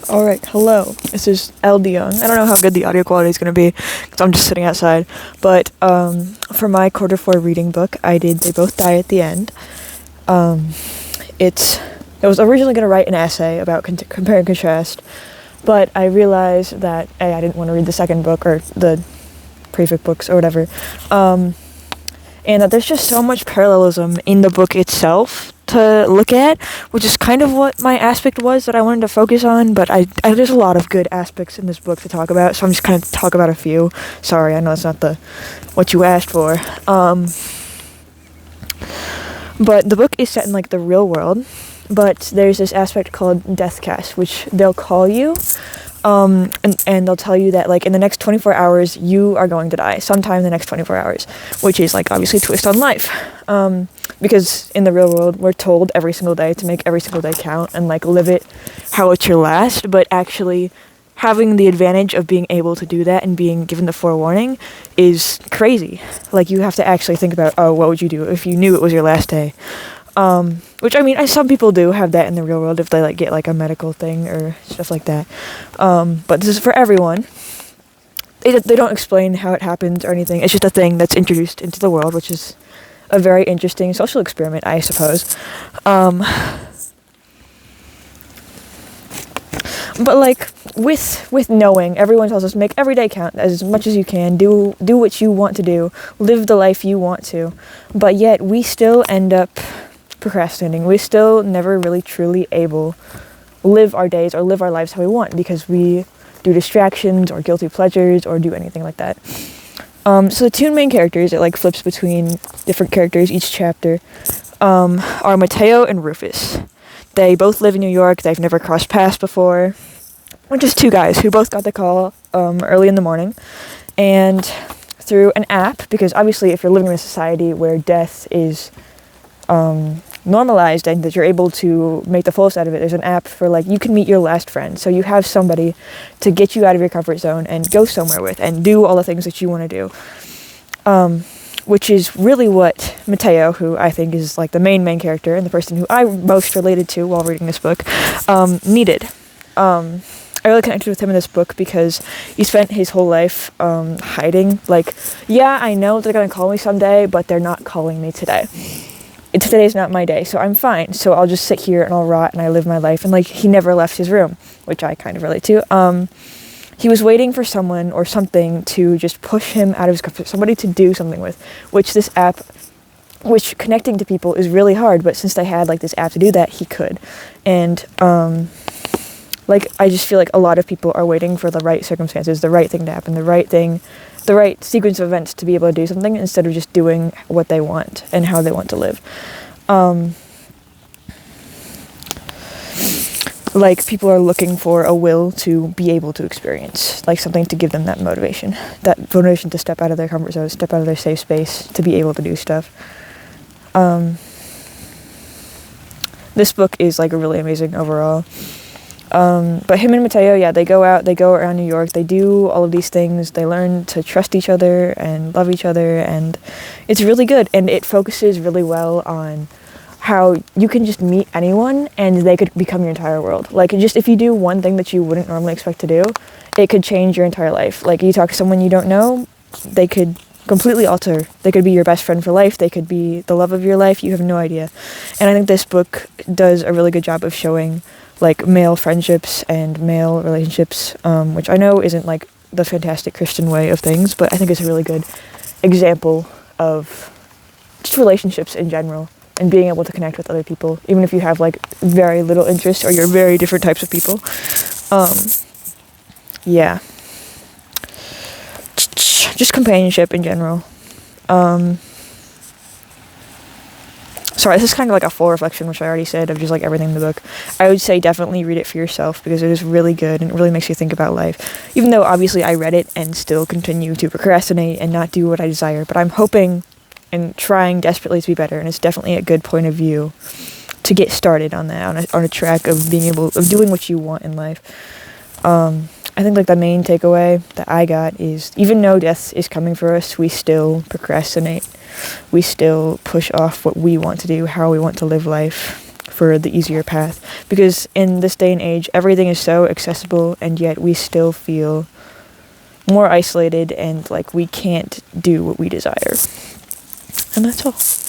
Alright, hello. This is L. Young. I don't know how good the audio quality is going to be because I'm just sitting outside. But for my quarter four reading book, I did They Both Die at the End. Um, I was originally going to write an essay about compare and contrast, but I realized that A, I didn't want to read the second book or the prefix books or whatever. And that there's just so much parallelism in the book itself to look at, which is kind of what my aspect was that I wanted to focus on, but there's a lot of good aspects in this book to talk about, so I'm just kind of talk about a few. Sorry, I know it's not what you asked for. But the book is set in like the real world, but there's this aspect called Deathcast, which they'll call you, and they'll tell you that like in the next 24 hours you are going to die sometime in the next 24 hours, which is like obviously a twist on life, because in the real world we're told every single day to make every single day count and like live it how it's your last, but actually having the advantage of being able to do that and being given the forewarning is crazy. Like you have to actually think about, oh, what would you do if you knew it was your last day? Which I mean, some people do have that in the real world if they like get like a medical thing or stuff like that. But this is for everyone. They don't explain how it happens or anything. It's just a thing that's introduced into the world, which is a very interesting social experiment, I suppose. But like with knowing, everyone tells us make every day count as much as you can, do what you want to do, live the life you want to, but yet we still end up procrastinating. We still never really truly able live our days or live our lives how we want because we do distractions or guilty pleasures or do anything like that. So the two main characters, it like flips between different characters each chapter, are Mateo and Rufus. They both live in New York. They've never crossed paths before. We're just two guys who both got the call early in the morning, and through an app, because obviously if you're living in a society where death is normalized and that you're able to make the fullest out of it, there's an app for like you can meet your last friend. So you have somebody to get you out of your comfort zone and go somewhere with and do all the things that you want to do. Which is really what Mateo, who I think is like the main character and the person who I most related to while reading this book, needed. I really connected with him in this book because he spent his whole life hiding. Like, yeah, I know they're going to call me someday, but they're not calling me today. Today's not my day, so I'm fine. So I'll just sit here and I'll rot and I live my life. And like, he never left his room, which I kind of relate to. He was waiting for someone or something to just push him out of his comfort, somebody to do something with, which this app, which connecting to people is really hard, but since they had like this app to do that, he could. And like I just feel like a lot of people are waiting for the right circumstances, the right thing to happen, the right sequence of events to be able to do something instead of just doing what they want and how they want to live. Like people are looking for a will to be able to experience, like something to give them that motivation to step out of their comfort zone, step out of their safe space, to be able to do stuff. This book is like really amazing overall. But him and Mateo, yeah, they go around New York, they do all of these things, they learn to trust each other and love each other, and it's really good, and it focuses really well on how you can just meet anyone and they could become your entire world. Like just if you do one thing that you wouldn't normally expect to do, it could change your entire life. Like you talk to someone you don't know, they could completely alter. They could be your best friend for life. They could be the love of your life. You have no idea. And I think this book does a really good job of showing like male friendships and male relationships, which I know isn't like the fantastic Christian way of things, but I think it's a really good example of just relationships in general and being able to connect with other people, even if you have like very little interest or you're very different types of people. Yeah. Just companionship in general. Sorry, this is kind of like a full reflection, which I already said, of just like everything in the book. I would say definitely read it for yourself because it is really good and it really makes you think about life. Even though obviously I read it and still continue to procrastinate and not do what I desire, but I'm hoping and trying desperately to be better, and it's definitely a good point of view to get started on that, on a track of doing what you want in life. I think like the main takeaway that I got is even though death is coming for us, we still procrastinate. We still push off what we want to do, how we want to live life for the easier path, because in this day and age, everything is so accessible, and yet we still feel more isolated and like we can't do what we desire. And that's all.